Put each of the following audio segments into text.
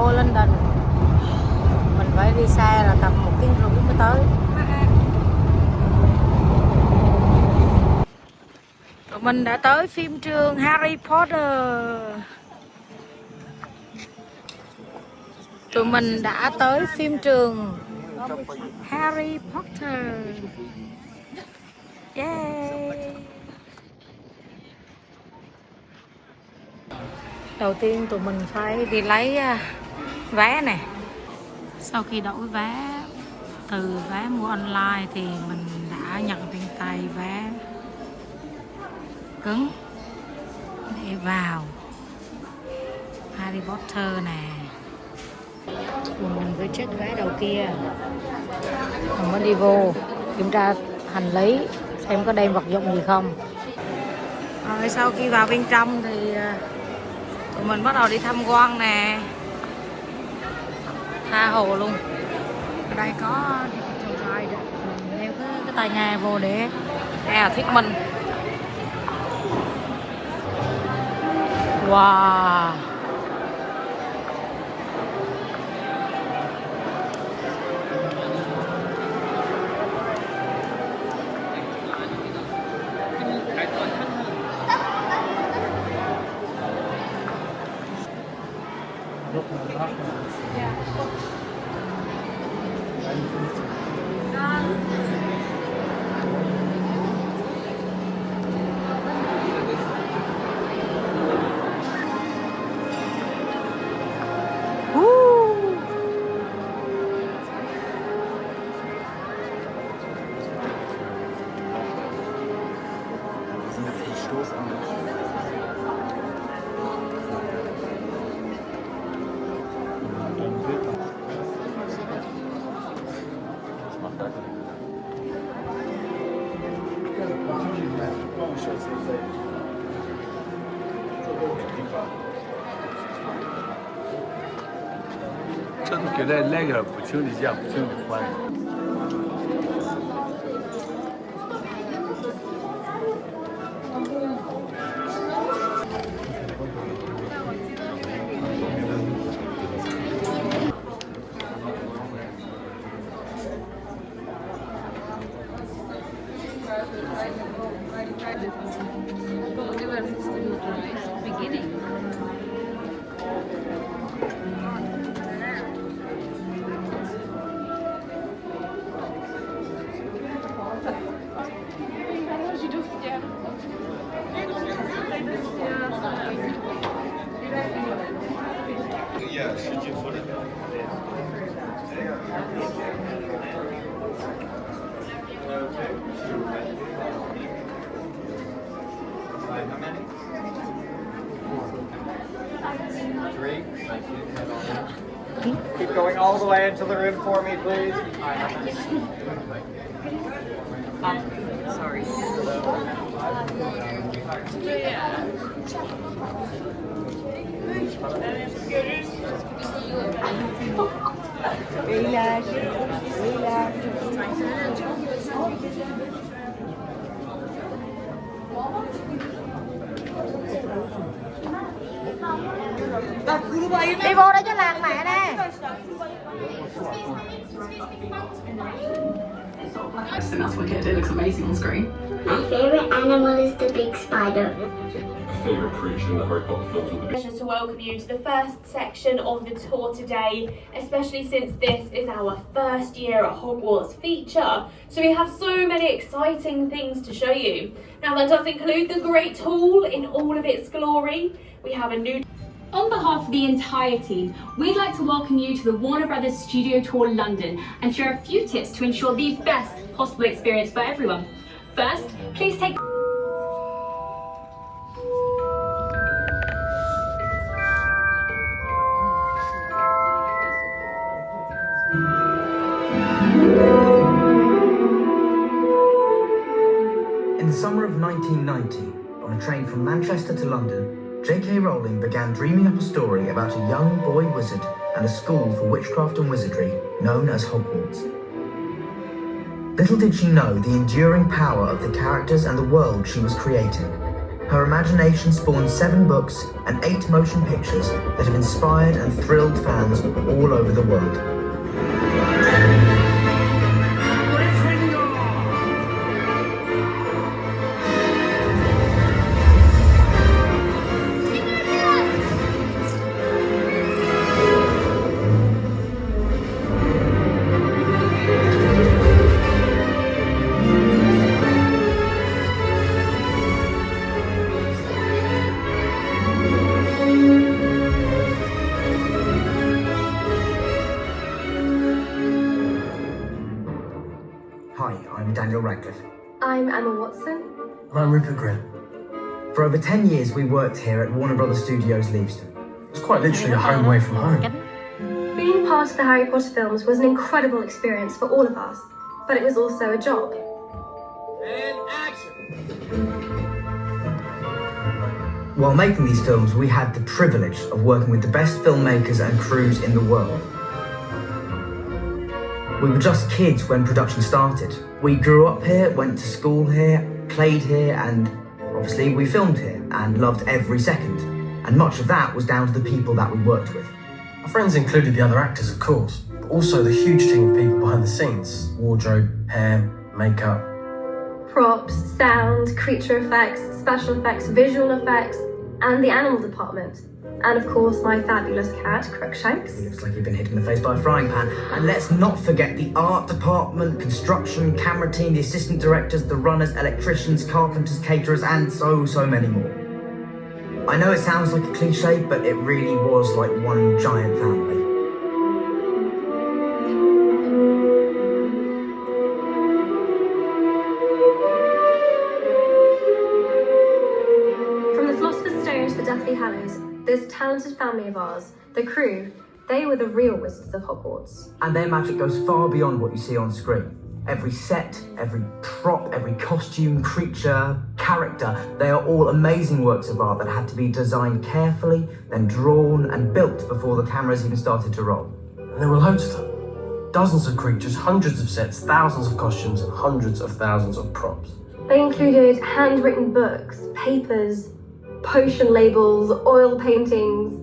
vô London. Mình phải đi xe là tầm 1,5 tiếng mới tới. Tụi mình đã tới phim trường Harry Potter. Tụi mình đã tới phim trường Harry Potter. Yeah. Đầu tiên tụi mình phải đi lấy vé nè. Sau khi đổi vé từ vé mua online thì mình đã nhận trên tay vé cứng để vào Harry Potter nè. Mình phải check vé đầu kia rồi mới đi vô kiểm tra hành lý xem có đem vật dụng gì không. Rồi sau khi vào bên trong thì tụi mình bắt đầu đi tham quan nè, tha hồ luôn. Ở đây có digital ride, mình đeo cái tai nghe vô để nghe thuyết minh. Wow.这都觉得那个不求你讲，不求你欢。Keep going all the way into the room for me, please. Sorry. Relax. Relax. Đi vô đây cho làng mẹ nè. And that's wicked. It looks amazing on screen. My favourite animal is the big spider. Favourite creature in the Harry Potter films with the big... Pleasure to welcome you to the first section of the tour today, especially since this is our first year at Hogwarts feature. So we have so many exciting things to show you. Now that does include the Great Hall in all of its glory. We have a new... On behalf of the entire team, we'd like to welcome you to the Warner Brothers Studio Tour London and share a few tips to ensure the best possible experience for everyone. First, please take... In the summer of 1990, on a train from Manchester to London, J.K. Rowling began dreaming up a story about a young boy wizard and a school for witchcraft and wizardry known as Hogwarts. Little did she know the enduring power of the characters and the world she was creating. Her imagination spawned 7 books and 8 motion pictures that have inspired and thrilled fans all over the world. Hi, I'm Daniel Radcliffe. I'm Emma Watson. And I'm Rupert Grint. For over 10 years, we worked here at Warner Brothers Studios Leavesden. It's quite literally a home away from home. Being part of the Harry Potter films was an incredible experience for all of us, but it was also a job. And action! While making these films, we had the privilege of working with the best filmmakers and crews in the world. We were just kids when production started. We grew up here, went to school here, played here, and obviously we filmed here and loved every second. And much of that was down to the people that we worked with. Our friends included the other actors, of course, but also the huge team of people behind the scenes: wardrobe, hair, makeup. Props, sound, creature effects, special effects, visual effects, and the animal department. And of course, my fabulous cat, Crookshanks. He looks like he'd been hit in the face by a frying pan. And let's not forget the art department, construction, camera team, the assistant directors, the runners, electricians, carpenters, caterers, and so many more. I know it sounds like a cliche, but it really was like one giant family. From the Philosopher's Stone to the Deathly Hallows, this talented family of ours, the crew, they were the real wizards of Hogwarts. And their magic goes far beyond what you see on screen. Every set, every prop, every costume, creature, character, they are all amazing works of art that had to be designed carefully, then drawn and built before the cameras even started to roll. And there were loads of them. Dozens of creatures, hundreds of sets, thousands of costumes, and hundreds of thousands of props. They included handwritten books, papers, potion labels, oil paintings,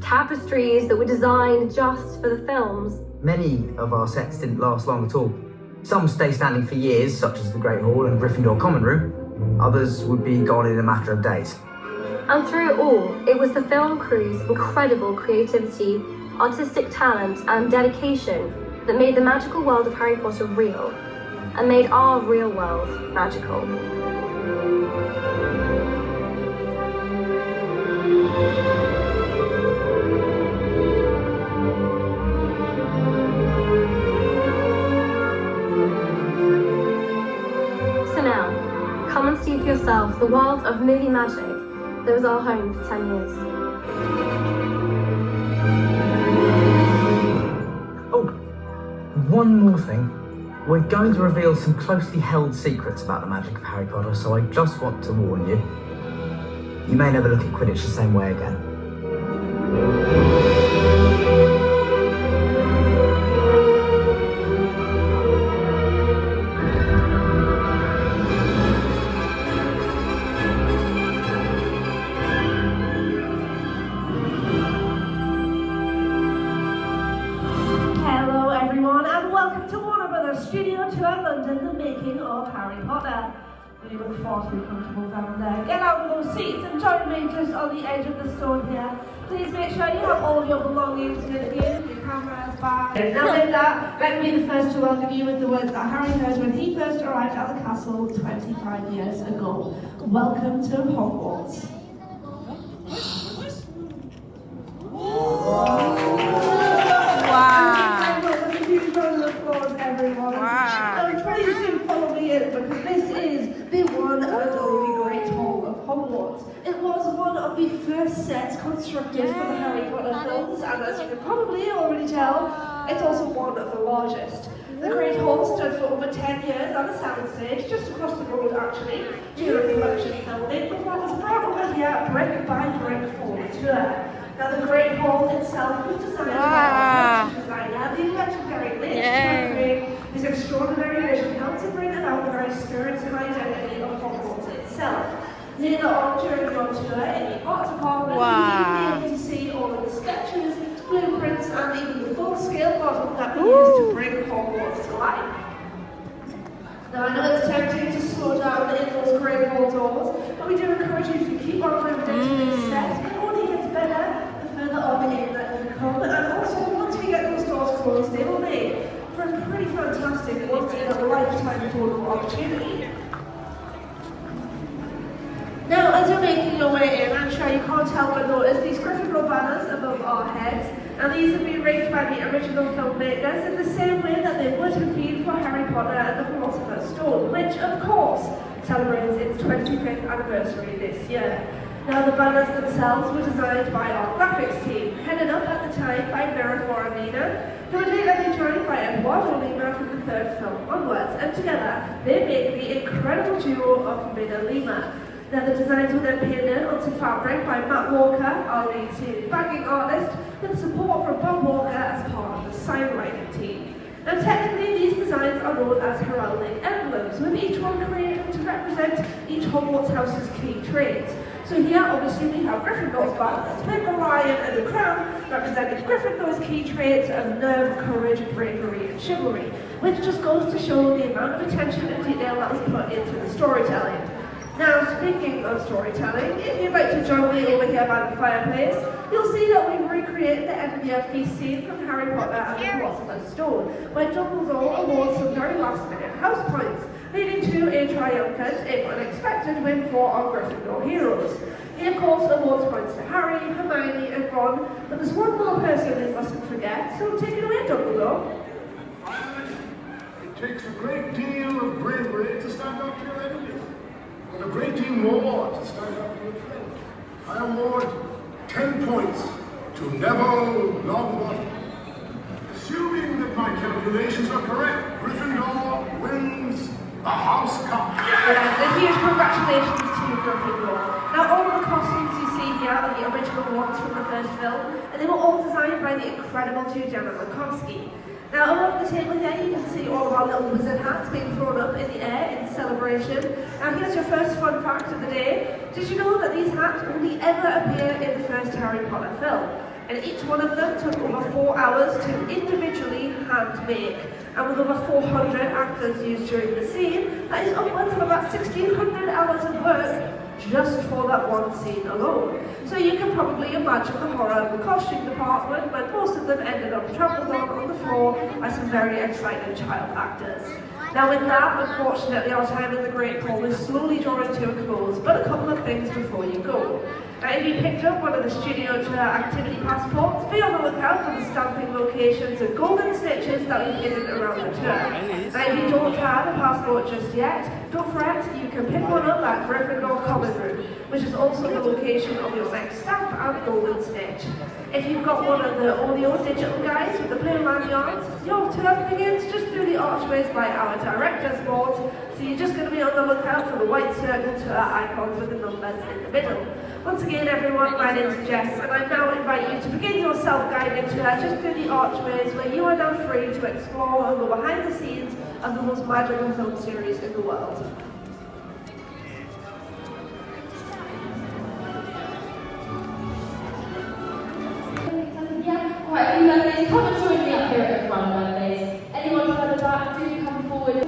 tapestries that were designed just for the films. Many of our sets didn't last long at all. Some stay standing for years, such as the Great Hall and Gryffindor Common Room. Others would be gone in a matter of days. And through it all, it was the film crew's incredible creativity, artistic talent, and dedication that made the magical world of Harry Potter real, and made our real world magical. So now, come and see for yourself the world of movie magic that was our home for 10 years. Oh, one more thing. We're going to reveal some closely held secrets about the magic of Harry Potter, so I just want to warn you. You may never look at Quidditch the same way again. Hello everyone and welcome to Warner Brothers Studio Tour London, the making of Harry Potter. We look forward to be comfortable down there. Get out of those seats and join me just on the edge of the stone here. Please make sure you have all of your belongings with you, your cameras, bags. Now Linda, let me be the first to welcome you with the words that Harry heard when he first arrived at the castle 25 years ago. Welcome to Hogwarts. Please do follow me in because this is the one and only Great Hall of Hogwarts. It was one of the first sets constructed for the Harry Potter films, and as you can probably already tell, it's also one of the largest. The Great Hall stood for over 10 years on a soundstage just across the road actually during production filming before it was brought over here brick by brick for the tour. Now the Great Hall itself was designed by designer, the legendary Liz Frederick. His extraordinary vision helped to bring about the very spirit and identity of Hogwarts itself. Later on during used to bring Hogwarts to life. Now, I know it's tempting to slow down in those great hall doors, but we do encourage you to keep on moving into these sets. It only gets better the further on in that you come, and also once we get those doors closed, they will make for a pretty fantastic once-in-a-lifetime photo opportunity. Now, as you're making your way in, I'm sure you can't help but notice these Gryffindor banners above our heads, and these have been rigged by the original filmmakers in the same way that they would have been for Harry Potter and the Philosopher's Stone, which, of course, celebrates its 25th anniversary this year. Now, the banners themselves were designed by our graphics team, headed up at the time by Mira Foramina, who would later be joined by Eduardo Lima from the third film onwards, and together they make the incredible duo of Mina Lima. Now, the designs were then painted onto fabric by Matt Walker, our lead series backing artist, with support from Bob Walker as part of the sign writing team. Now, technically, these designs are known as heraldic emblems, with each one created to represent each Hogwarts house's key traits. So here, obviously, we have Gryffindor's banners with the lion and the crown, representing Gryffindor's key traits of nerve, courage, bravery, and chivalry, which just goes to show the amount of attention and detail that was put into the storytelling. Now, speaking of storytelling, if you'd like to join me over here by the fireplace, you'll see that we've recreated the end of year feast scene from Harry Potter and the Philosopher's Stone, where Dumbledore awards some very last-minute house points, leading to a triumphant, if unexpected, win for our Gryffindor heroes. He, of course, awards points to Harry, Hermione, and Ron, but there's one more person we mustn't forget, so take it away, Dumbledore. It takes a great deal of bravery to stand up to your enemies. And a great deal more to stand up to your friends. I award 10 points to Neville Longbottom. Assuming that my calculations are correct, Gryffindor wins the House Cup. Yes, a huge congratulations to Gryffindor. Now, all of the costumes you see here are the original ones from the first film, and they were all designed by the incredible Jenna Markowski. Now, over the table here, you can see all of our little wizard hats being thrown up in the air in celebration. Now, here's your first fun fact of the day. Did you know that these hats only ever appear in the first Harry Potter film? And each one of them took over 4 hours to individually hand make. And with over 400 actors used during the scene, that is upwards of about 1,600 hours of work just for that one scene alone. So you can probably imagine the horror of the costume department when most of them ended up trampled on the floor by some very excited child actors. Now with that, unfortunately our time in the Great Hall is slowly drawing to a close, but a couple of things before you go. Now if you picked up one of the studio tour activity passports, be on the lookout for the stamping locations and golden stitches that we've hidden around the tour. Now if you don't have a passport just yet, don't fret, you can pick one up at Gryffindor Common Room, which is also the location of your next stamp and golden stitch. If you've got one of the audio digital guides with the blue lanyards, your tour begins just through the archways by our director's board, so you're just going to be on the lookout for the white circle tour icons with the numbers in the middle. Once again, everyone, my name is Jess, and I now invite you to begin your self-guided tour just through the archways, where you are now free to explore and go behind the scenes of the most magical film series in the world. Quite a few Mondays, come and join me up here at the front Mondays. Anyone further back, do come forward.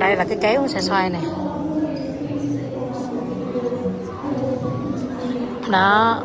đây là cái kéo xe xoay này. Đó.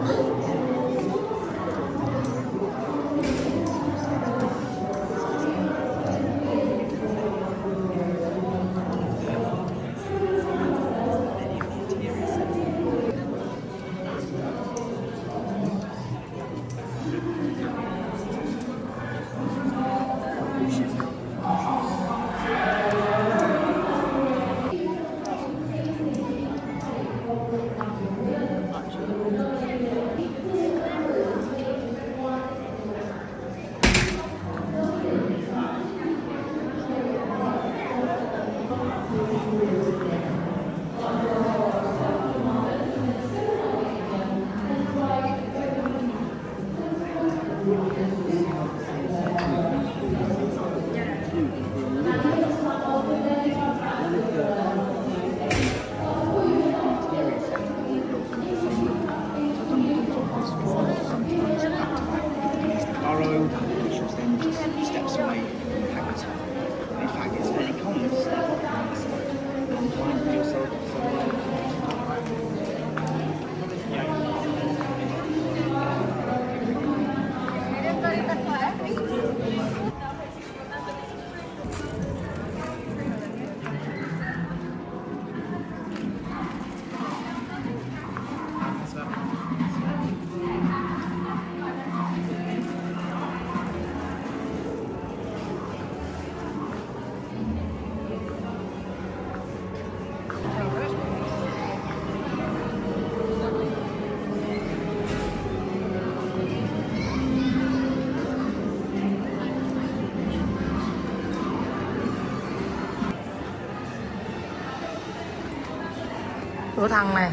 Cửa thằng này.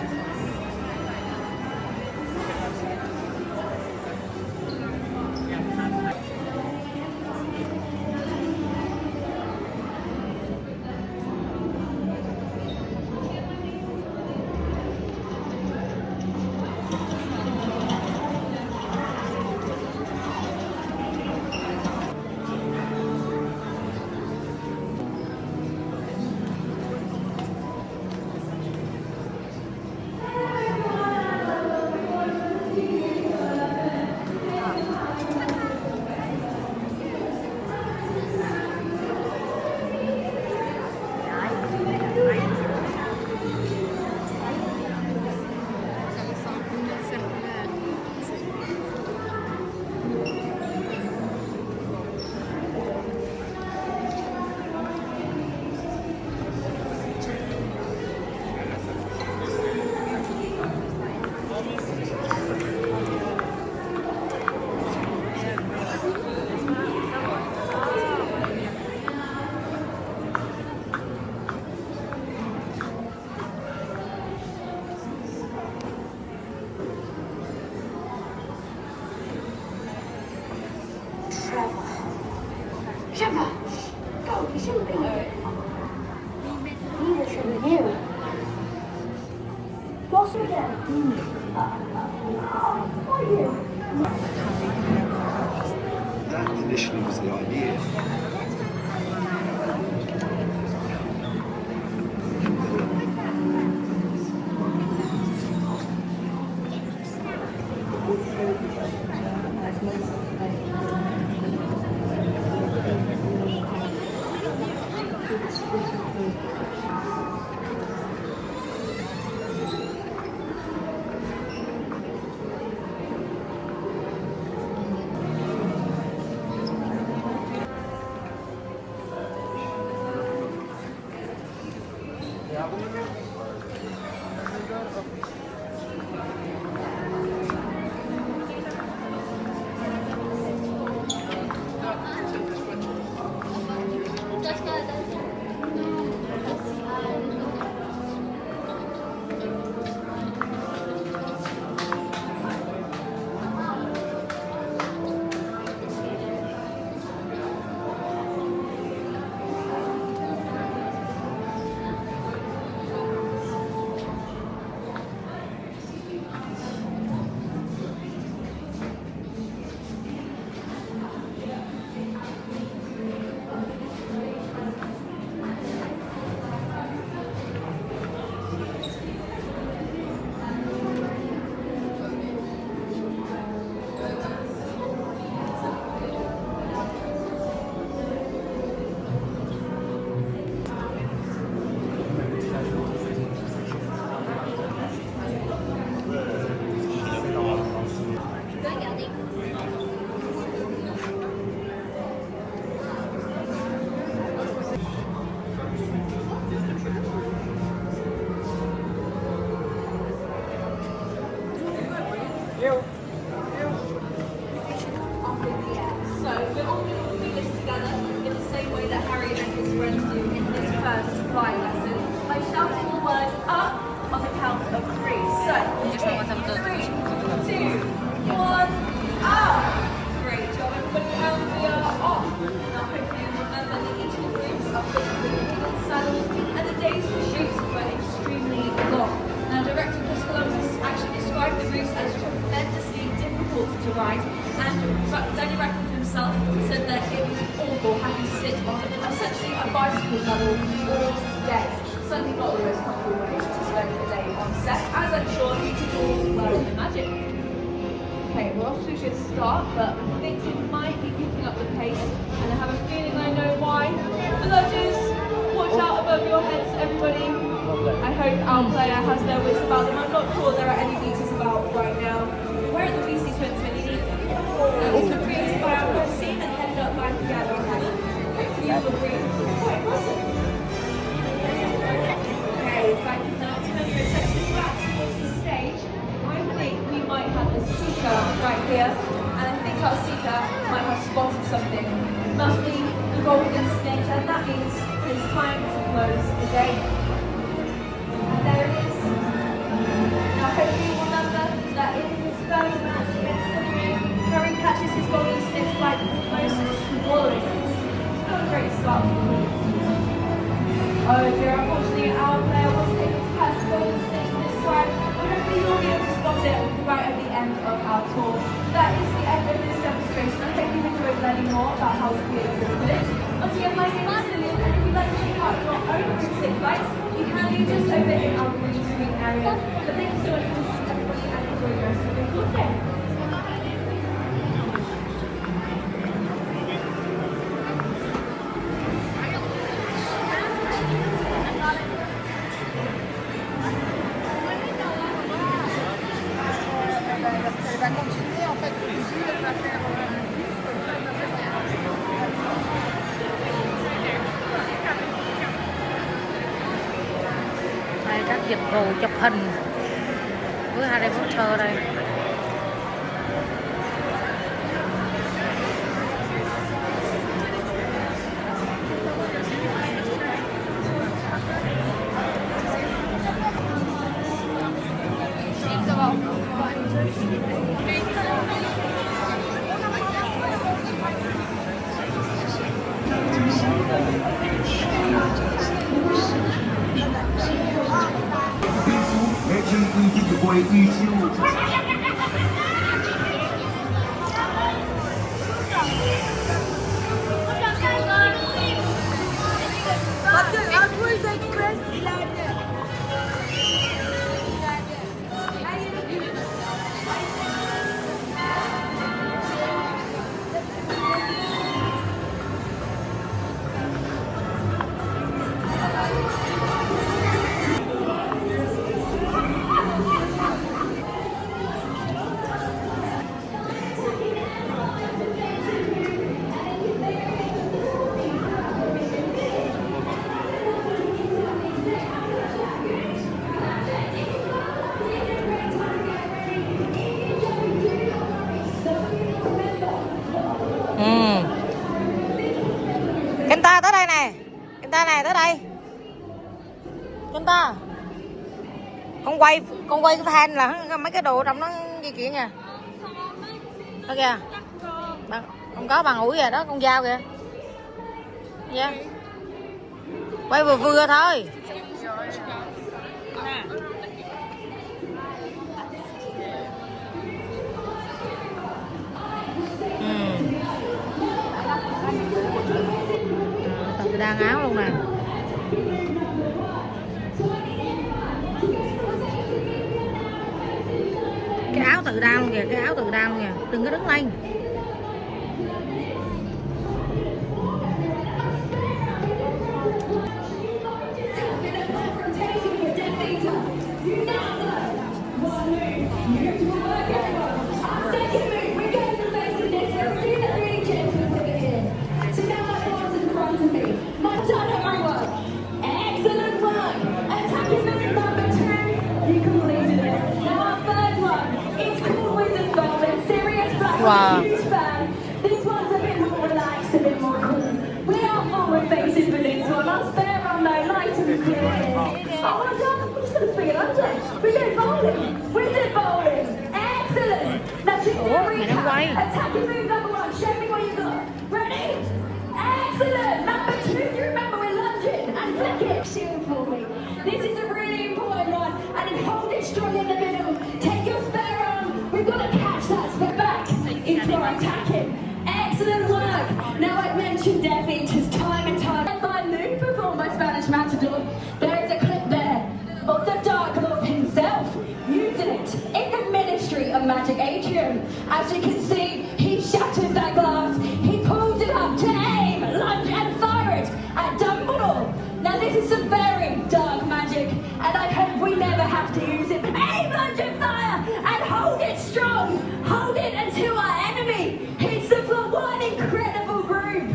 Trevor! Go, you shouldn't be here. Neither should you. Go sit down. Are you? That initially was the idea. So we're all going to do this together in the same way that Harry and his friends do in this first flying lesson by shouting the word up on the count of 3. So, 3, 2, 1, up! Great job everybody, and we are off. Now hopefully you remember that each of the groups are fitted with wooden saddles and the days for shoots were extremely long. Now director Chris Columbus actually described the routes as tremendously difficult to ride, and Danny Radcliffe himself said that it was awful having to sit on essentially a bicycle saddle all day. Certainly not the most comfortable way to spend a day on set, as I'm sure you can all well imagine. Okay, we're off to a good start, but I think we might be picking up the pace, and I have a feeling I know why. Villagers, watch out above your heads, everybody. I hope our player has their wits about them. I'm not sure there are any beaters about right now. Where are the beastie twins when you need them? These were created by our web team and headed up by Piano Hannah. Hopefully you will agree. Quite impressive. Okay, thank you. Now to move your attention back towards the stage. I think we might have a seeker right here, and I think our seeker might have spotted something. It must be the golden snake, and that means it's time to close the game. And there it is. Now hopefully you remember that in his first match against the moon, Harry catches his golden snake by almost swallowing it. Not a great start for the Queen. Oh dear, unfortunately our player wasn't able to catch the golden snake this time, but hopefully you'll be able to spot it right at the end of our tour. That is the end of this demonstration. I hope you've enjoyed learning more about how to create a village. Once again, my name is Lillian, and if you'd like to check out your own route 6 flights, you can do just over in our green screen area. But thank you so much for listening, everybody, and enjoy the rest of your tour day. Đây các dịch vụ chụp hình với Harry Potter đây. Kenta tới đây nè, Kenta này tới đây, Kenta, con quay cái fan là mấy cái đồ trong nó di chuyển kìa, đó kìa, con có bằng ủi kìa, đó con dao kìa, yeah. Quay vừa vừa thôi. Tự đan áo luôn nè. Cái áo tự đan luôn kìa, cái áo tự đan luôn kìa, đừng có đứng lên. You completed it. Now our third one is called Wizard Wow. This one's a bit more relaxed, a bit more cool. We are forward facing for this one. I'll spare on no light and clear. Oh my God, we're just going to swing it under. We're going bowling. We're doing bowling. Excellent. Now keep the recap. Attacking move number one. Show me what you got. Ready? Excellent. Number two, you remember we're lunging and flick it. Shield for me. This is a really important one. And then hold it strong in the middle. Take your spare arm. We've got to catch that spare back into our attacking. Excellent work. Now I've mentioned their features time and time. By Lou performed by Spanish Matador. There is a clip there of the Dark Lord himself using it in the Ministry of Magic Atrium. As you can see, he shatters that glass. He pulls it up to aim, lunge and fire it at Dumbledore. Now this is some very dark magic, and I hope we never have to use it. Aim, lunge and fire, and hold it strong. Hold it until our enemy hits the floor. One incredible group.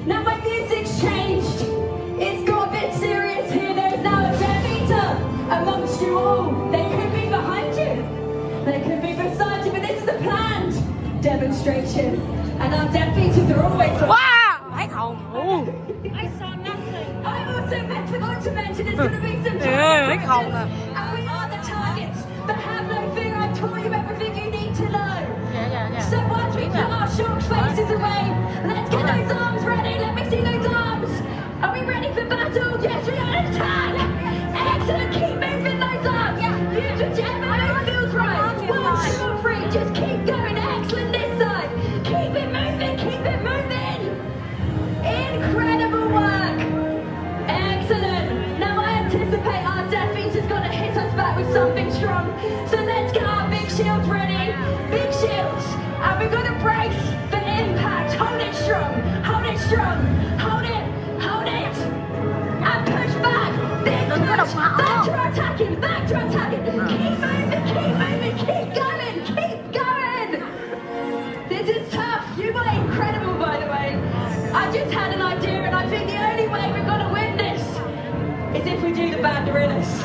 Now my music's changed. It's got a bit serious here. There's now a Death Eater amongst you all. They could be behind you. They could be beside you, but this is a planned demonstration. And our Death Eaters are always... Wow! Thấy không? I saw nothing. I also forgot to mention there's going to be some Thấy không à? and we are the targets. But have no fear, I've told you everything you need to know. So once we put our shocked faces away, let's get those arms ready. Let me see those arms. Are we ready for battle? Yes, we are. Attack! Excellent. Keep moving those arms. Use whichever way feels right. 1, 2, or 3. Just keep going. Excellent this side. Keep it moving. Keep it moving. Incredible work. Excellent. Now I anticipate our Death Eater's going to hit us back with something strong. So let's get our big shields ready. Big shields. And we're going to brace for impact. Hold it strong. Hold it strong. Hold it. Hold it. And push back. Big push. Back to attacking. Back to attacking. Keep moving. Keep moving. Keep going. Keep going. This is tough. You were incredible, by the way. I just had an idea, and I think the only way we're going to win this is if we do the banderillas.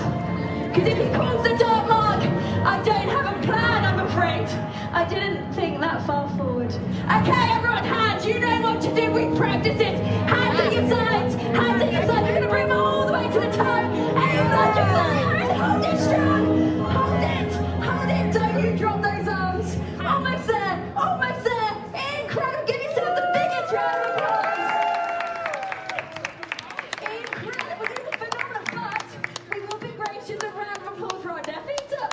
Because if he calls the dark mark, I don't have a plan, I'm afraid. I didn't think that far forward. Okay, everyone, hands. You know what to do. We practice it. Hands at your sides. Hands at your sides. We're going to bring them all the way to the top. Aim like your fire and hold it strong. Hold it. Hold it. Don't you drop those arms. Almost there. Almost there. Incredible. Give yourself the biggest round of applause. Incredible. This is phenomenal. But we will be gracious of round of applause for our Death Eater.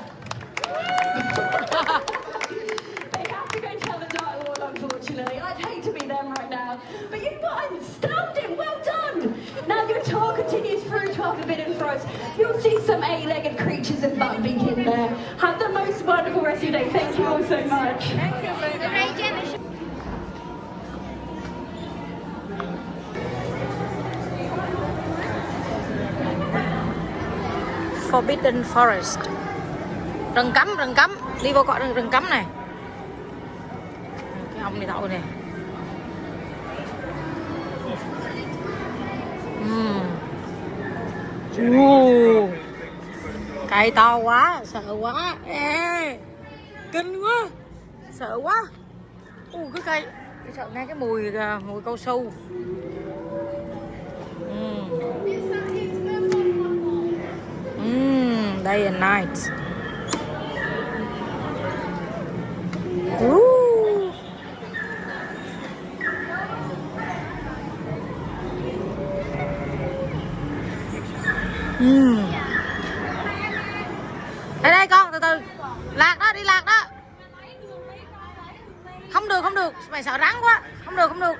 They have to go tell the Dark Lord, unfortunately. I'd hate to be them right now. But you know what? I'm astounding. Well done. Now your tour continues through to our Forbidden Forest. You'll see some 8-legged creatures and Buckbeak in there. Have the most wonderful rest of your day. Thank you all so much. Forbidden Forest. Rừng cấm, rừng cấm. Đi vô cõi rừng cấm này. Cái ông này đậu này. Cây to quá, sợ quá. Ê, kinh quá. Sợ quá. Cái cây. Sợ nghe cái mùi cao su. Day and night. Đây đây con, từ từ. Lạc đó, đi lạc đó. Không được, không được. Mày sợ rắn quá. Không được, không được.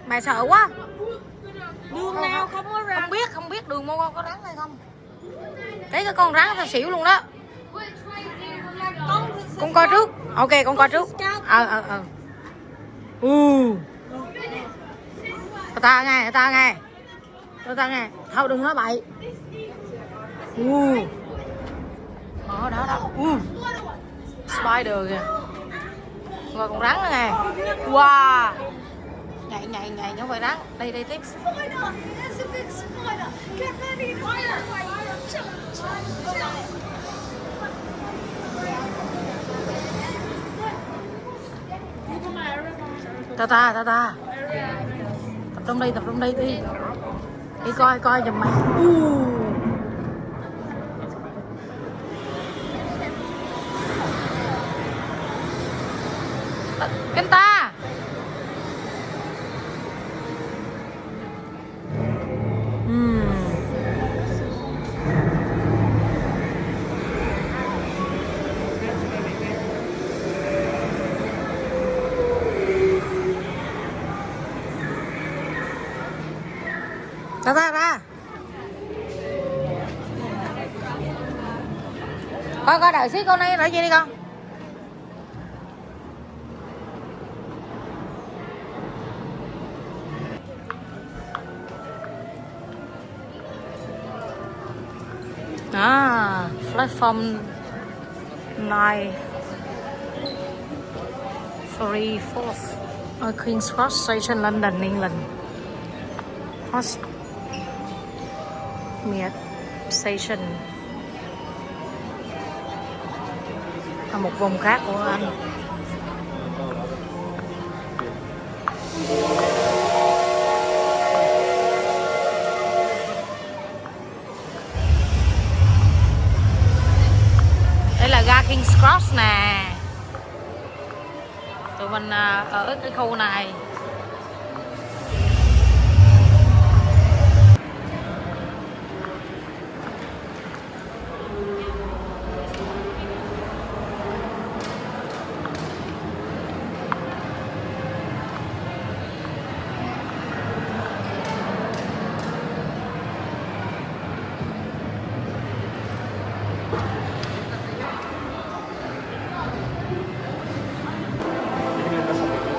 Mày sợ quá. Đường nào không có rắn? Không biết đường mô có rắn hay không. Cái con rắn tao xỉu luôn đó. Con coi trước. Ok, con coi trước. Ta nghe, ta nghe. Ta nghe. Thôi đừng nói bậy. Đó, đó, đó. Spider kìa. Rồi con rắn nữa nè. Wow. Nhảy, nhảy, nhảy, nó phải rắn. Đây, đây tiếp. Ta tập trung đi đi coi giùm mày. Cánh ta ra coi đợi xí con này nói gì đi con. Platform 9 3/4 King's Cross Station, London, England. Hogsmeade Station ở một vùng khác của Anh. Đây là ga King's Cross nè. Tụi mình ở cái khu này.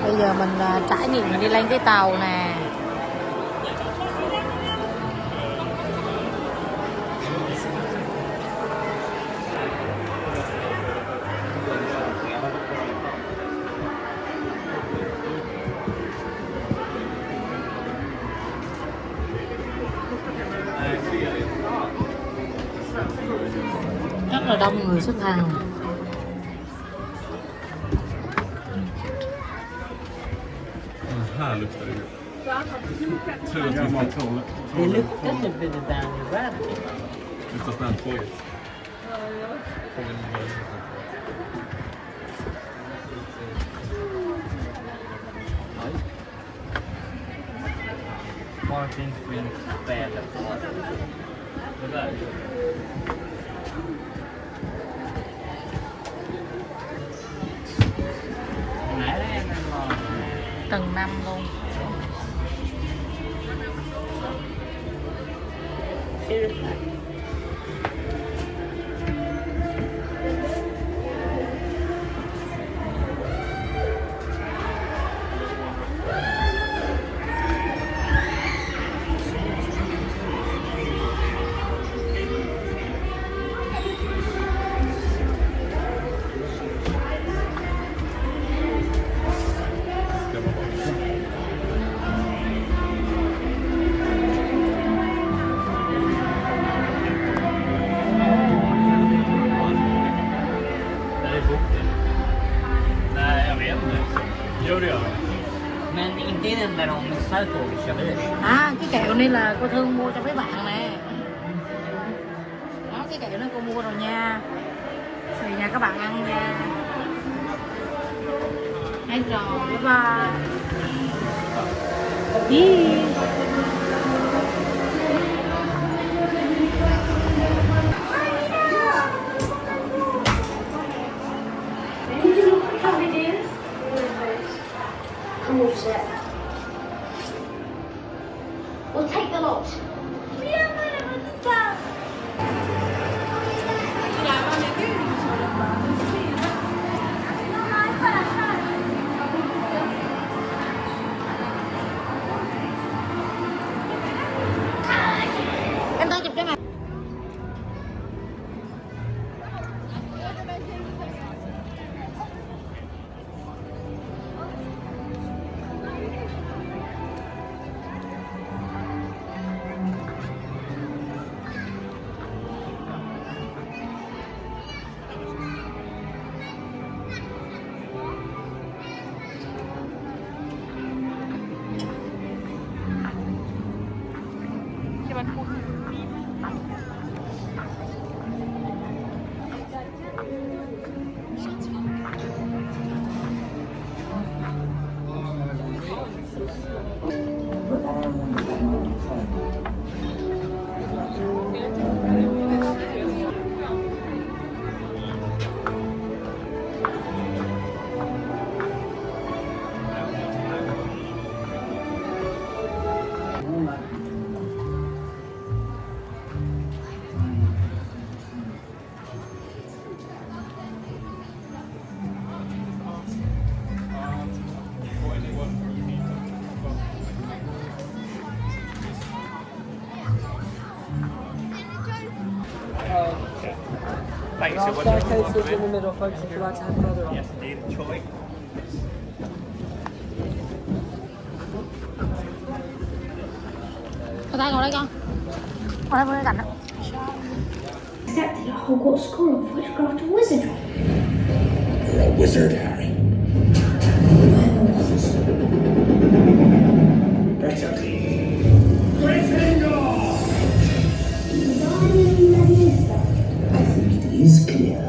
Bây giờ mình trải nghiệm đi lên cái tàu nè. Rất là đông người xếp hàng. Här luktar det ju. Tur att vi får tål. Det luktar typ lite där i världen. Luktar snabbtåget. Martin finns väder på det där. Tầng 5 luôn. Men inte den där de missar tåget kör bil. Cái kẹo này là cô Thương mua cho mấy bạn nè. Đó, cái kẹo này cô mua rồi nha. Về nhà các bạn ăn nha. Hết rồi, bye bye. We'll take the lot. Em tới chụp cái này. ที่มันพูด Thanks. Our staircase is in the middle, folks, if you'd like to head further up. Yes, indeed. Enjoy. Con tay ngồi đây con. Ngồi đây bên cạnh đó. Accepted at Hogwarts School of Witchcraft and Wizardry. You're a wizard, Harry. Better. I think it is clear.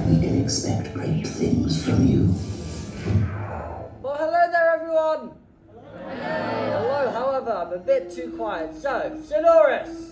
We can expect great things from you. Well, hello there, everyone. Hello, however, I'm a bit too quiet. So, Sonorous.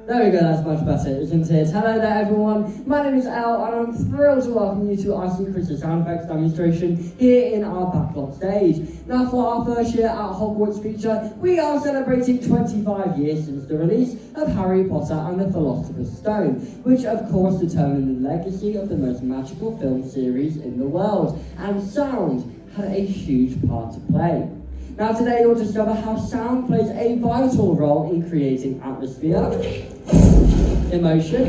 There we go, that's much better, isn't it? Hello there, everyone. My name is Al, and I'm thrilled to welcome you to our Secrets of Sound Effects demonstration here in our backlot stage. Now, for our first year at Hogwarts Feature, we are celebrating 25 years since the release of Harry Potter and the Philosopher's Stone, which of course determined the legacy of the most magical film series in the world, and sound had a huge part to play. Now today you'll discover how sound plays a vital role in creating atmosphere, emotion,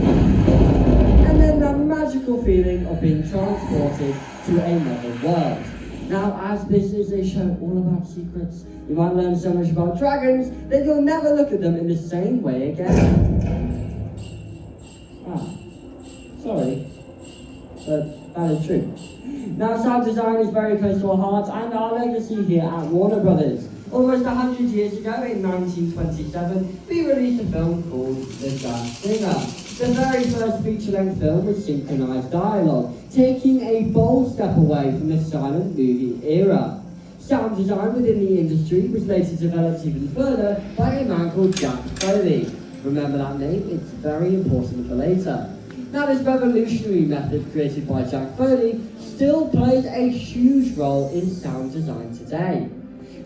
and then that magical feeling of being transported to another world. Now, as this is a show all about secrets, you might learn so much about dragons that you'll never look at them in the same way again. Sorry, but that is true. Now, sound design is very close to our hearts and our legacy here at Warner Brothers. Almost 100 years ago, in 1927, we released a film called The Jazz Singer. The very first feature-length film with synchronized dialogue, taking a bold step away from the silent movie era. Sound design within the industry was later developed even further by a man called Jack Foley. Remember that name? It's very important for later. Now, this revolutionary method created by Jack Foley still plays a huge role in sound design today.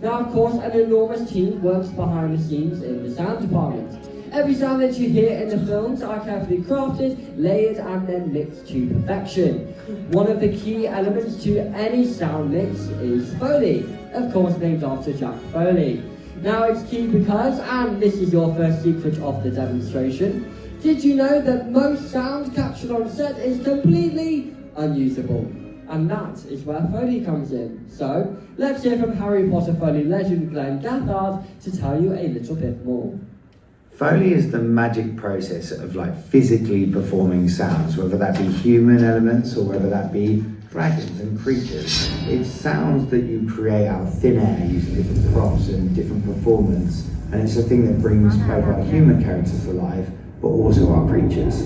Now, of course, an enormous team works behind the scenes in the sound department. Every sound that you hear in the films are carefully crafted, layered, and then mixed to perfection. One of the key elements to any sound mix is Foley, of course named after Jack Foley. Now, it's key because, and this is your first secret of the demonstration, did you know that most sound captured on set is completely unusable? And that is where Foley comes in. So, let's hear from Harry Potter Foley legend Glenn Gathard to tell you a little bit more. Foley is the magic process of physically performing sounds, whether that be human elements or whether that be dragons and creatures. It's sounds that you create out of thin air using different props and different performance, and it's a thing that brings both our human characters to life but also our creatures.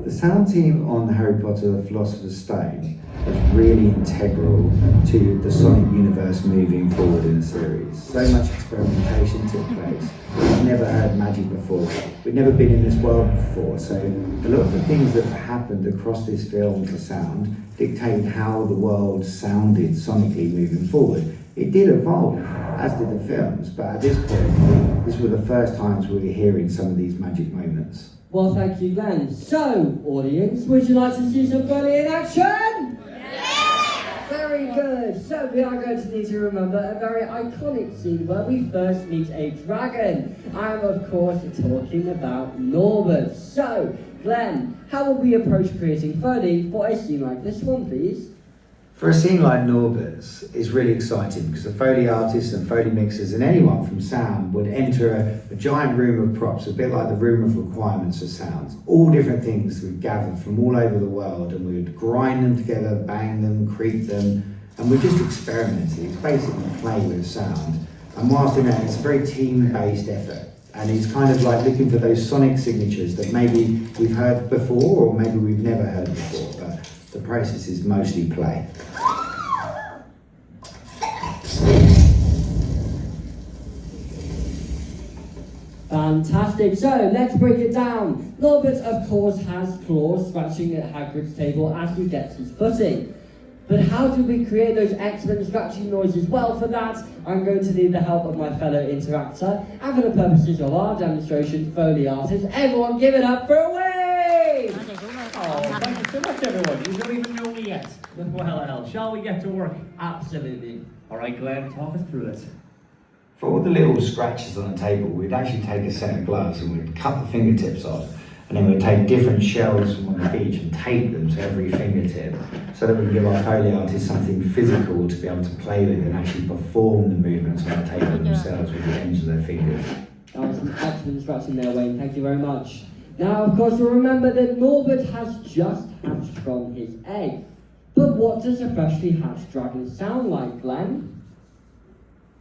The sound team on Harry Potter the Philosopher's Stone was really integral to the Sonic universe moving forward in the series. So much experimentation took place. We'd never heard magic before. We'd never been in this world before, so a lot of the things that happened across this film for sound dictate how the world sounded sonically moving forward. It did evolve, as did the films, but at this point, this were the first times we were hearing some of these magic moments. Well, thank you, Glenn. So, audience, would you like to see some Foley in action? Yeah! Very good. So, we are going to need to remember a very iconic scene where we first meet a dragon. I am, of course, talking about Norbert. So, Glenn, how will we approach creating Foley for a scene like this one, please? For a scene like Norbert's, it's really exciting because the Foley artists and Foley mixers and anyone from sound would enter a giant room of props, a bit like the room of requirements of sound. All different things we'd gather from all over the world, and we would grind them together, bang them, create them, and we just experimented. It's basically play with sound. And whilst in that, it's a very team-based effort. And he's kind of like looking for those sonic signatures that maybe we've heard before or maybe we've never heard before, but the process is mostly play. Fantastic. So let's break it down. Norbert, of course, has claws scratching at Hagrid's table as he gets his footing. But how do we create those excellent scratching noises? Well, for that, I'm going to need the help of my fellow interactor. And for the purposes of our demonstration, Foley artist, everyone give it up for a wave! Oh, thank you so much, everyone. You don't even know me yet. Well, shall we get to work? Absolutely. All right, Glenn, talk us through it. For all the little scratches on the table, we'd actually take a set of gloves and we'd cut the fingertips off, and then we'd take different shells from on the beach and tape them to every fingertip, so that we can give our Foley artists something physical to be able to play with and actually perform the movements on the table themselves with the ends of their fingers. That was an excellent scratching there, Wayne. Thank you very much. Now, of course, you'll remember that Norbert has just hatched from his egg. But what does a freshly hatched dragon sound like, Glenn?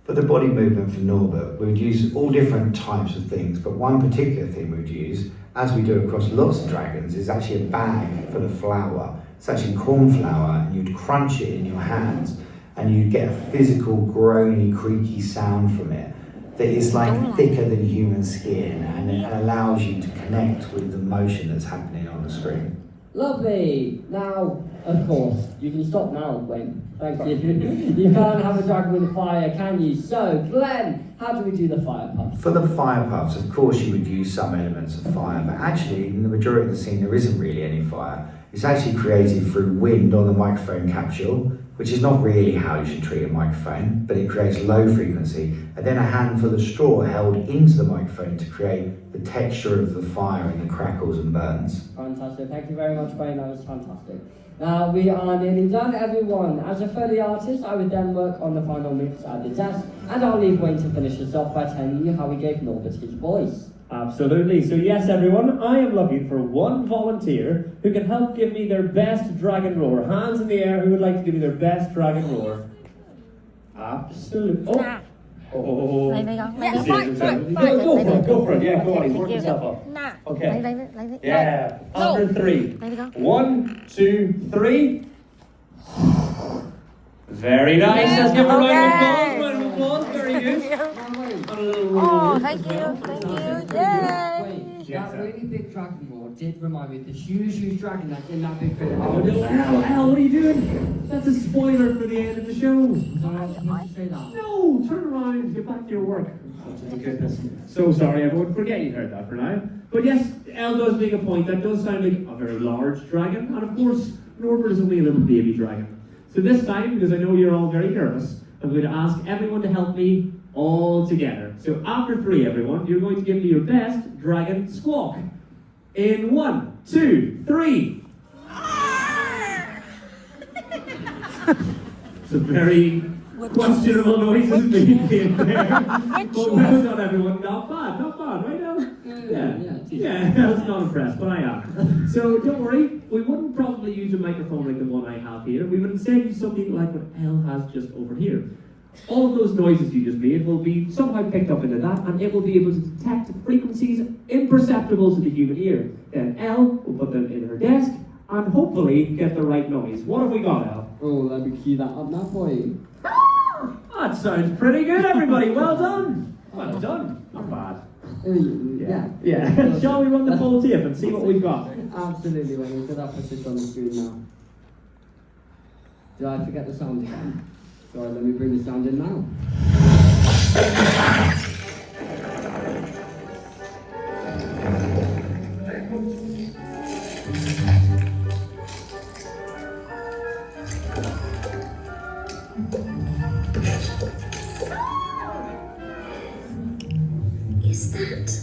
For the body movement for Norbert, we would use all different types of things, but one particular thing we would use, as we do across lots of dragons, is actually a bag full of flour. It's actually corn flour, and you'd crunch it in your hands, and you'd get a physical, groany, creaky sound from it that is like thicker than human skin, and it allows you to connect with the motion that's happening on the screen. Lovely. Now, of course, you can stop now, Wayne. Thank you. You can't have a dragon with a fire, can you? So, Glenn, how do we do the fire puffs? For the fire puffs, of course, you would use some elements of fire, but actually, in the majority of the scene, there isn't really any fire. It's actually created through wind on the microphone capsule, which is not really how you should treat a microphone, but it creates low frequency, and then a handful of straw held into the microphone to create the texture of the fire and the crackles and burns. Fantastic. Thank you very much, Wayne. That was fantastic. Now, we are nearly done, everyone. As a Foley artist, I would then work on the final mix at the desk, and I'll leave Wayne to finish us off by telling you how we gave Norbert his voice. Absolutely. So yes, everyone, I am looking for one volunteer who can help give me their best dragon roar. Hands in the air, who would like to give me their best dragon roar? Absolutely. Oh. Oh. Go for it. Yeah, go on. He's working himself up. Okay. Yeah. Under 3. 1, 2, 3. Very nice. Let's give a round of applause. Very good. Oh, thank you. Yay! That really big dragon roar did remind me of the huge dragon that's in that big film. Oh no, Al, what are you doing? That's a spoiler for the end of the show. Sorry, I was supposed to say that. No, turn around, get back to your work. Oh, goodness. So sorry, everyone. Forget you heard that for now. But yes, Elle does make a point. That does sound like a very large dragon. And of course, Norbert is only a little baby dragon. So this time, because I know you're all very nervous, I'm going to ask everyone to help me all together. So after 3, everyone, you're going to give me your best dragon squawk. In 1, 2, 3. It's a very questionable noise, isn't it? But well done, everyone. Not bad, right now? Yeah, I was not impressed, but I am. So don't worry, we wouldn't probably use a microphone like the one I have here. We would instead use something like what Elle has just over here. All of those noises you just made will be somehow picked up into that, and it will be able to detect frequencies imperceptible to the human ear. Then Elle will put them in her desk and hopefully get the right noise. What have we got, Elle? Oh, let me cue that up now for you. That sounds pretty good, everybody. Well done. Well done. Not bad. Yeah. Shall we run the full tape and see what we've got? Absolutely, Wayne. Could I put this on the screen now? Did I forget the sound again? Sorry, let me bring the sound in now. Is that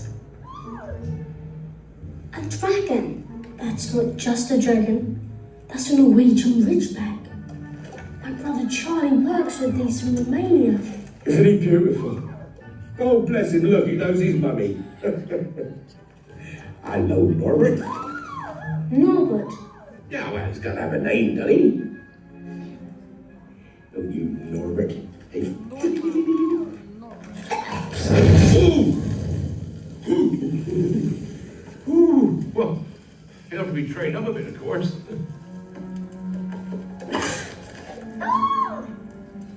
a dragon? That's not just a dragon. That's a Norwegian ridgeback. My brother Charlie works with these from Romania. Isn't he beautiful? God bless him, look, he knows his mummy. Hello, Norbert. Norbert? Yeah, well, he's got to have a name, doesn't he? Oh, you, Norbert. Hey. train up a bit, of course.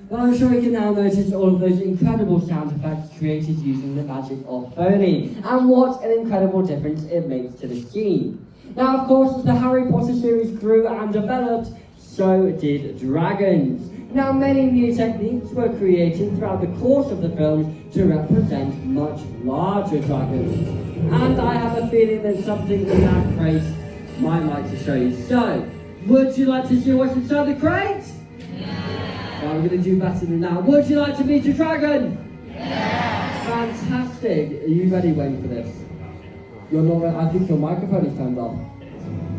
Well, I'm sure you can now notice all of those incredible sound effects created using the magic of Foley, and what an incredible difference it makes to the scene. Now, of course, as the Harry Potter series grew and developed, so did dragons. Now, many new techniques were created throughout the course of the films to represent much larger dragons. And I have a feeling that something in that crate might like to show you. So, would you like to see what's inside the crate? Well, I'm going to do better than that. Would you like to meet a dragon? Yes! Fantastic. Are you ready, Wayne, for this? You're not ready. I think your microphone is turned off.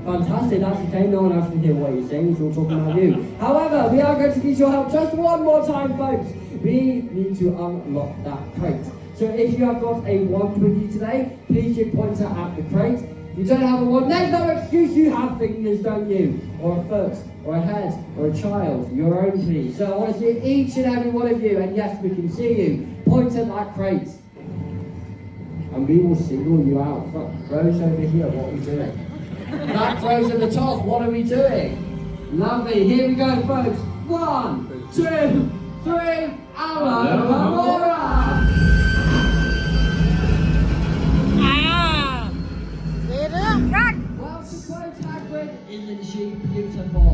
Fantastic, that's okay. No one else can hear what you're saying. It's all talking about you. However, we are going to need your help just one more time, folks. We need to unlock that crate. So if you have got a wand with you today, please just point it at the crate. If you don't have a wand, there's no excuse. You have fingers, don't you? Or a foot, or a head, or a child. Your own, please. So I want to see each and every one of you, and yes, we can see you. Point at that crate. And we will single you out. Rose over here, what are we doing? That Rose at the top, what are we doing? Lovely, here we go, folks. 1, 2, 3, Aurora! Well, to quote Hagrid, isn't she beautiful?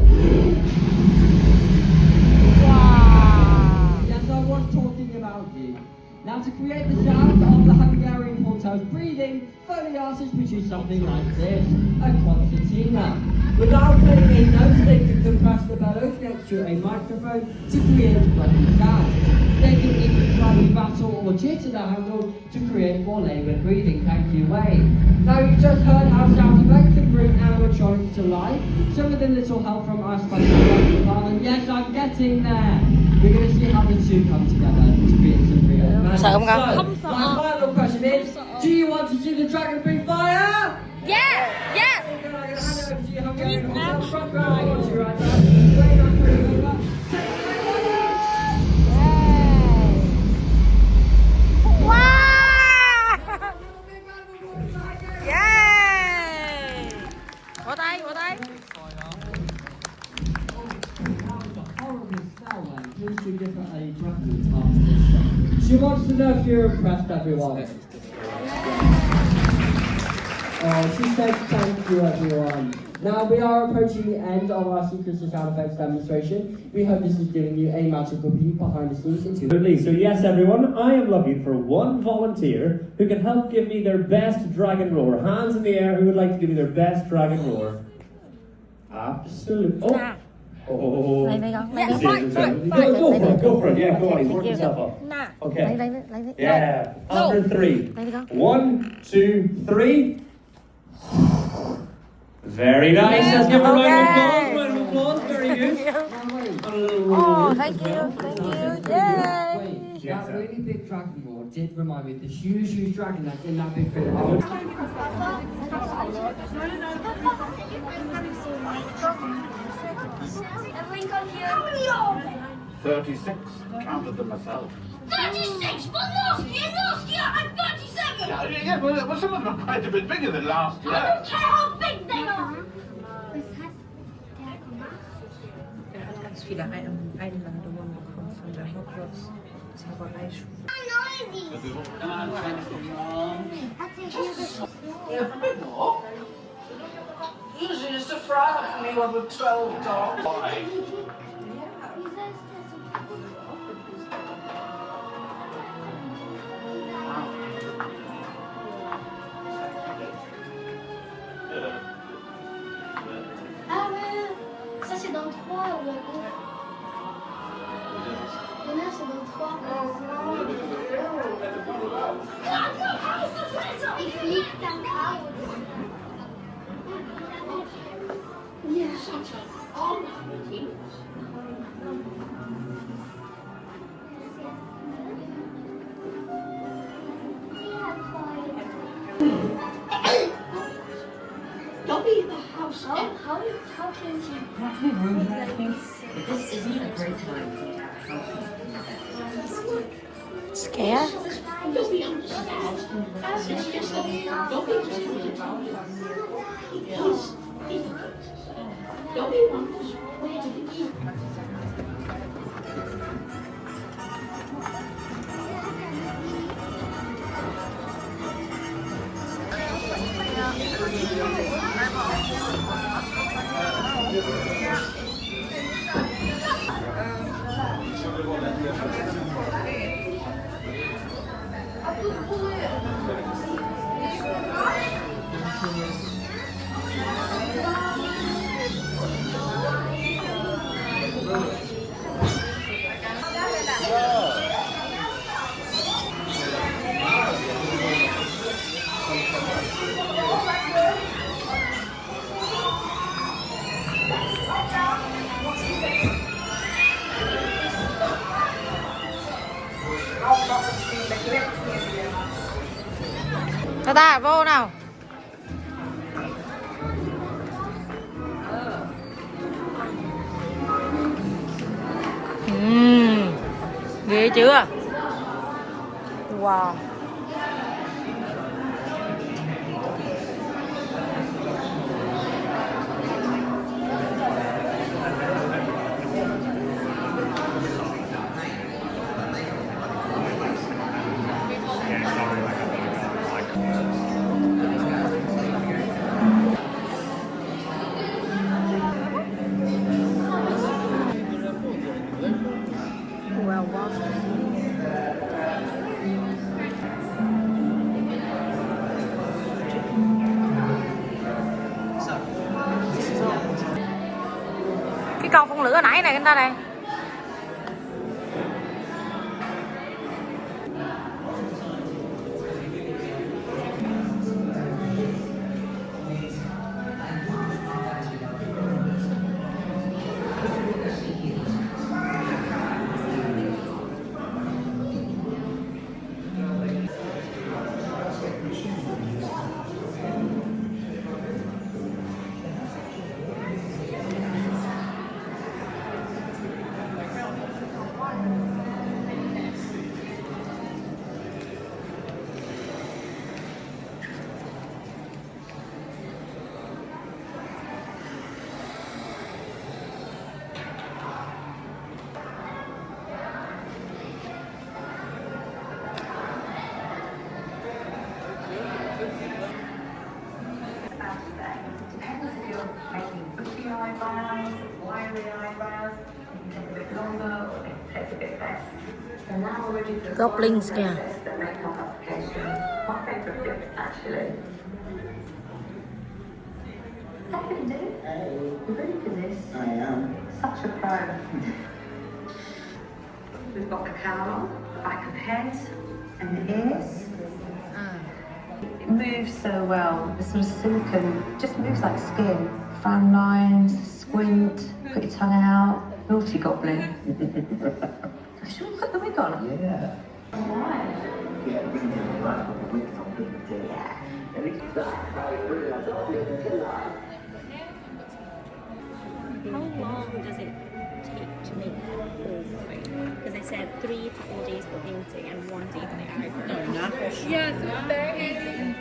Wow! Yes, I was talking about you. Now, to create the sound of the Hungarian portals breathing, Foley artists produce something like this, a concertina. Without playing a note, they can compress the bellows next to a microphone to create breathy sounds. They can even slightly rattle or jitter the handle to create more laboured breathing. Thank you, Wayne. Now, you just heard how sound effects can bring animatronics to life, some with a little help from us by the and yes, I'm getting there. We're going to see how the two come together to create some real magic. So, my final question is, do you want to see the dragon breathe fire? Yeah! Yeah! I'm going to hand it over to you, Hungarian Hotel front row. I want you right now. Wait, I'm coming over. Take it away, Please do give her a breathless after this show. She wants to know if you're impressed, everyone. Oh, she says thank you, everyone. Now, we are approaching the end of our Secrets of Sound Effects demonstration. We hope this is giving you a magical peek behind the scenes into... So yes, everyone, I am looking for one volunteer who can help give me their best dragon roar. Hands in the air, who would like to give me their best dragon roar? Absolutely. Oh! Oh, go for it, yeah, go on, he's working himself up. Okay. Yeah, after 3. 1, 2, 3. Very nice, let's give a round of applause, very good. Oh, thank you, yay! That really big dragon roar did remind me of the huge dragon that's in that big film. How many are there? 36. Counted them myself. 36, but last year I'm 37! Yeah, well, some of them are quite a bit bigger than last year. I don't care how big they are! Ganz viele Einladungen bekommen von der Hogwarts Zaubereischule. Usually just a fry up for me one with 12 dogs. Ça c'est dans 3 ou le 9. Le 9 c'est dans 3. Ich flieg dann raus. Ja. Don't be in the house. How can she? This isn't a great time for that. Scared? Don't be understanding. Don't be too about it. Cho ta vô nào. Ghê chưa? Wow. Cái con phun lửa nãy này người ta này. Goblins kìa. I am. Such a pro. We've got the cowl, the back of the head, and the ears. It moves so well. The sort of silicone just moves like skin. Frown lines, squint, put your tongue out. Naughty goblin. Should we put the wig on? Yeah. How long does it take to make all three? Because they said 3 to 4 days for painting and 1 day for the eye. No, not for sure. Yes, very.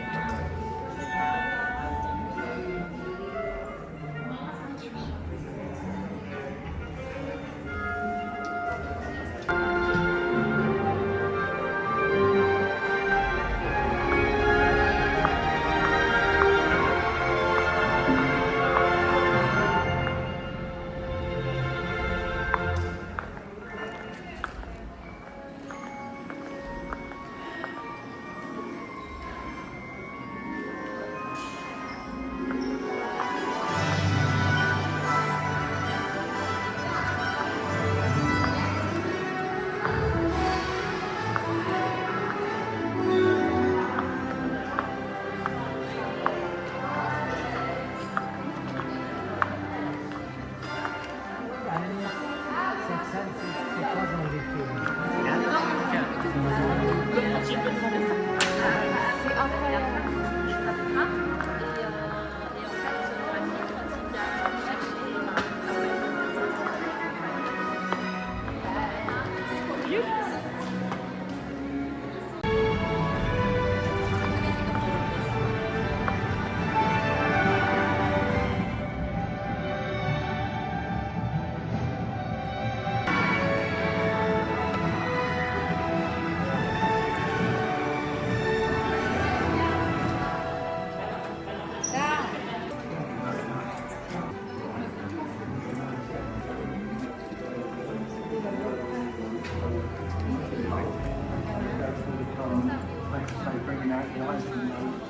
so bringing out the eyes and nose,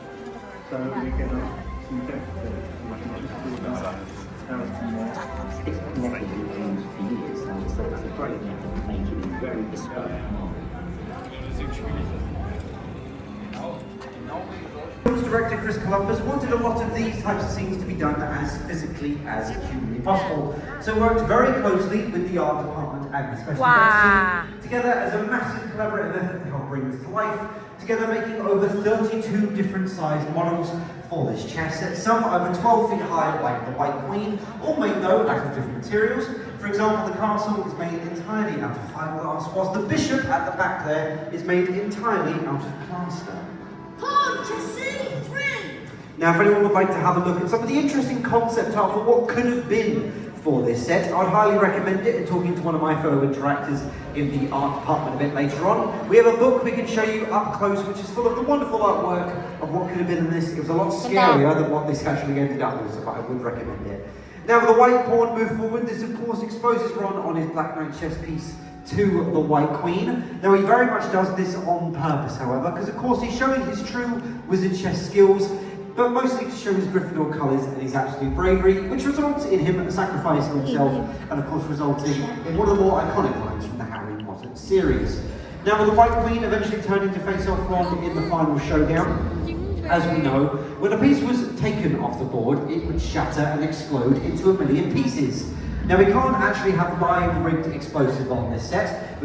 so we get some depth to it. It's connected with things for years, so it's a great method of making it very bespoke. Film's director Chris Columbus wanted a lot of these types of scenes to be done as physically as humanly possible, so worked very closely with the art department and the special effects team together as a massive collaborative effort to help bring this to life, together making over 32 different sized models for this chess set, some over 12 feet high like the White Queen, all made though out of different materials. For example, the castle is made entirely out of fiberglass, whilst the bishop at the back there is made entirely out of plaster. Now, if anyone would like to have a look at some of the interesting concept art for what could have been for this set, I'd highly recommend it, and talking to one of my fellow interactors in the art department a bit later on. We have a book we can show you up close, which is full of the wonderful artwork of what could have been in this. It was a lot scarier than what this actually ended up with, but I would recommend it. Now, with the white pawn move forward, this of course exposes Ron on his Black Knight chess piece to the White Queen. Now, he very much does this on purpose, however, because of course he's showing his true wizard chess skills, but mostly to show his Gryffindor colours and his absolute bravery, which results in him sacrificing himself, and of course resulting in one of the more iconic lines from the Harry Potter series. Now, with the White Queen eventually turning to face off Ron in the final showdown, as we know, when a piece was taken off the board, it would shatter and explode into a million pieces. Now, we can't actually have live rigged explosive on this set.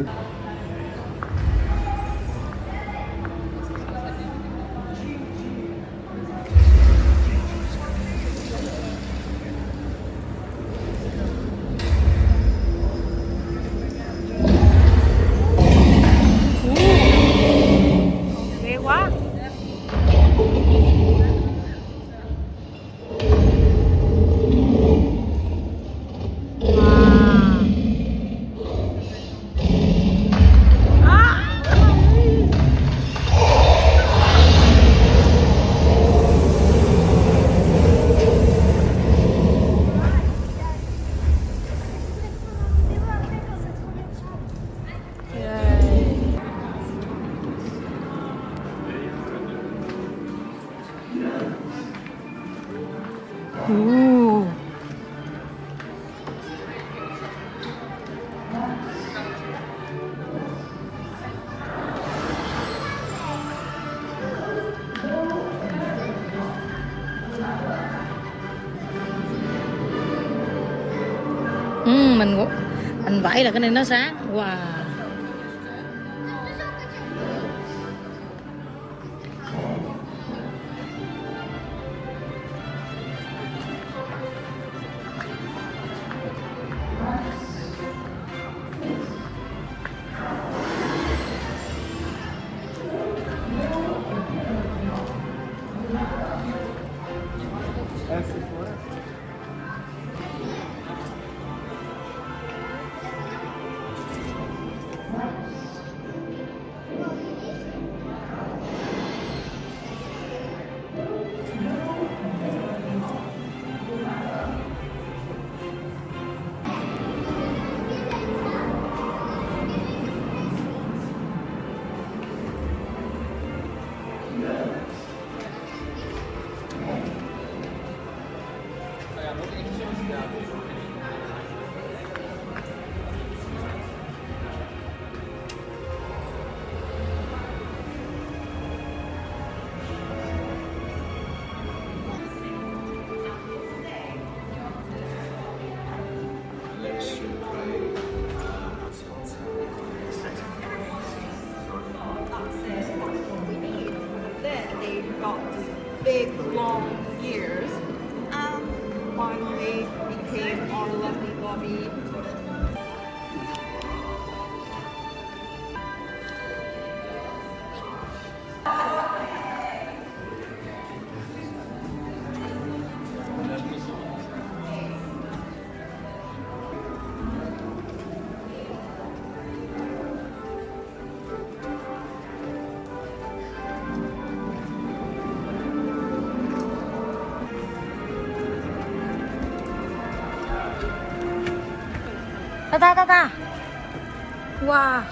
Mình vẫy là cái này nó sáng. Wow. Big, long ears, and finally became our lovely Bobby. Ta. Wow.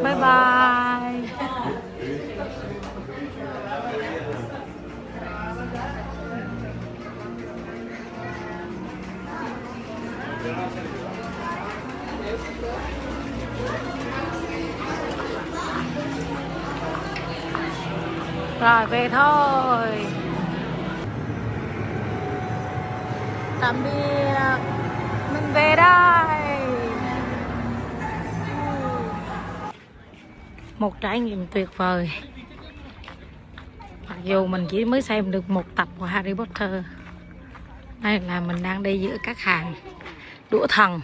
Bye bye. Rồi về thôi. Tạm biệt. Mình về đây. Một trải nghiệm tuyệt vời. Mặc dù mình chỉ mới xem được một tập của Harry Potter. Đây là mình đang đi giữa các hàng đũa thần.